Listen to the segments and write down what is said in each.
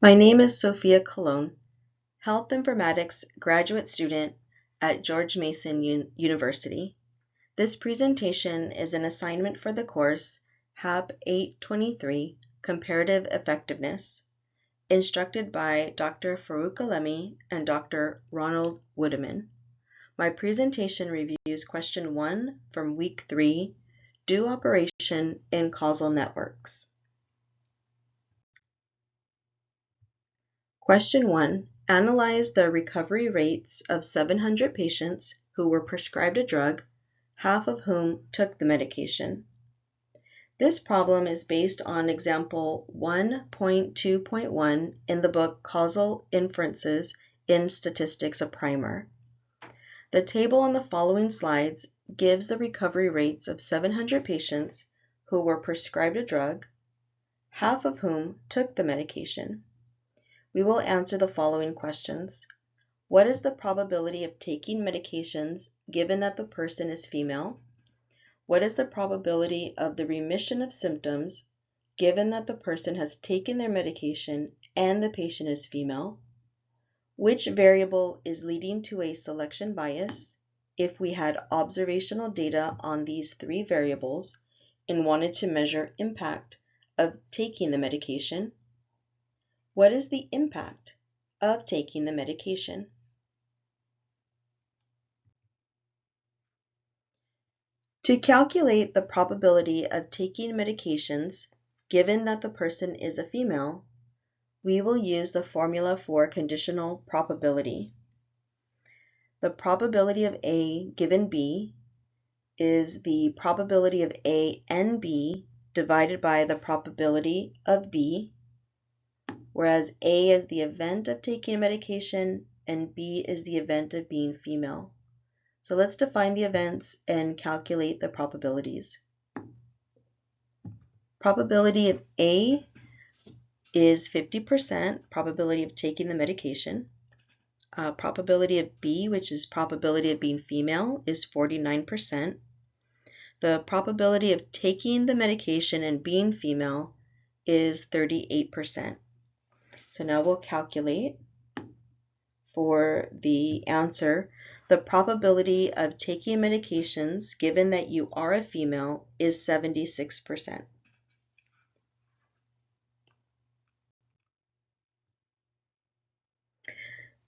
My name is Sofia Colón, Health Informatics graduate student at George Mason University. This presentation is an assignment for the course HAP 823, Comparative Effectiveness, instructed by Dr. Farrokh Alemi and Dr. Ronald Woodaman. My presentation reviews question 1 from week 3, Do Operation in Causal Networks. Question 1. Analyze the recovery rates of 700 patients who were prescribed a drug, half of whom took the medication. This problem is based on example 1.2.1 in the book Causal Inferences in Statistics, a Primer. The table on the following slides gives the recovery rates of 700 patients who were prescribed a drug, half of whom took the medication. We will answer the following questions. What is the probability of taking medications given that the person is female? What is the probability of the remission of symptoms given that the person has taken their medication and the patient is female? Which variable is leading to a selection bias if we had observational data on these three variables and wanted to measure impact of taking the medication? What is the impact of taking the medication? To calculate the probability of taking medications, given that the person is a female, we will use the formula for conditional probability. The probability of A given B is the probability of A and B divided by the probability of B, whereas A is the event of taking medication and B is the event of being female. So let's define the events and calculate the probabilities. Probability of A is 50%, probability of taking the medication. Probability of B, which is probability of being female, is 49%. The probability of taking the medication and being female is 38%. So now we'll calculate for the answer. The probability of taking medications, given that you are a female, is 76%.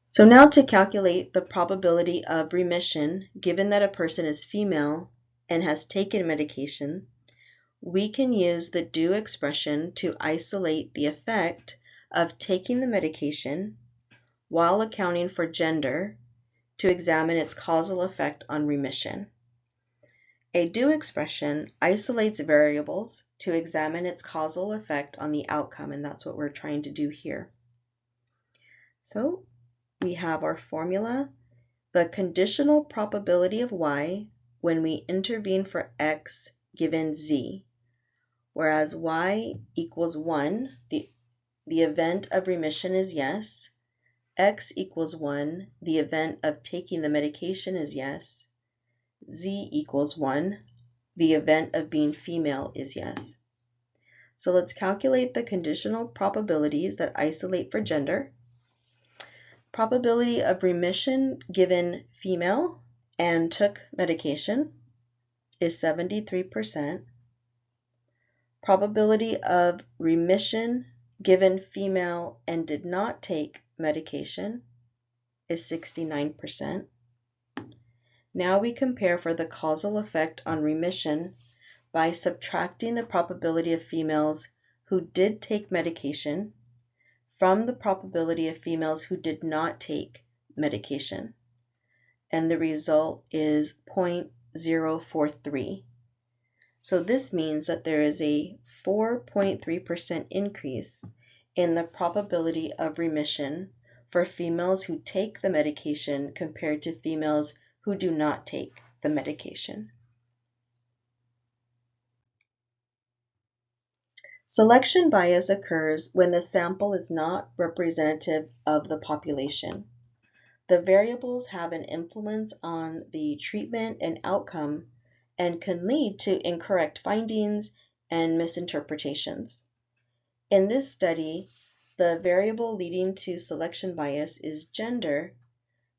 So now to calculate the probability of remission, given that a person is female and has taken medication, we can use the do expression to isolate the effect of taking the medication while accounting for gender to examine its causal effect on remission. A do expression isolates variables to examine its causal effect on the outcome, and that's what we're trying to do here. So we have our formula, the conditional probability of Y when we intervene for X given Z, whereas Y equals 1, the event of remission is yes, X equals 1, the event of taking the medication is yes, Z equals 1, the event of being female is yes. So let's calculate the conditional probabilities that isolate for gender. Probability of remission given female and took medication is 73%. Probability of remission given female and did not take medication is 69%. Now we compare for the causal effect on remission by subtracting the probability of females who did take medication from the probability of females who did not take medication. And the result is 0.043. So this means that there is a 4.3% increase in the probability of remission for females who take the medication compared to females who do not take the medication. Selection bias occurs when the sample is not representative of the population. The variables have an influence on the treatment and outcome and can lead to incorrect findings and misinterpretations. In this study, the variable leading to selection bias is gender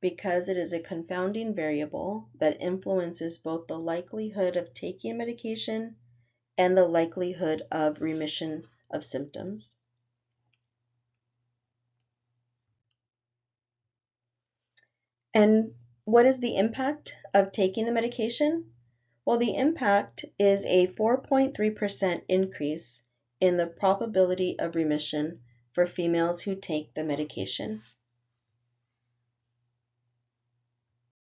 because it is a confounding variable that influences both the likelihood of taking medication and the likelihood of remission of symptoms. And what is the impact of taking the medication? Well, the impact is a 4.3% increase in the probability of remission for females who take the medication.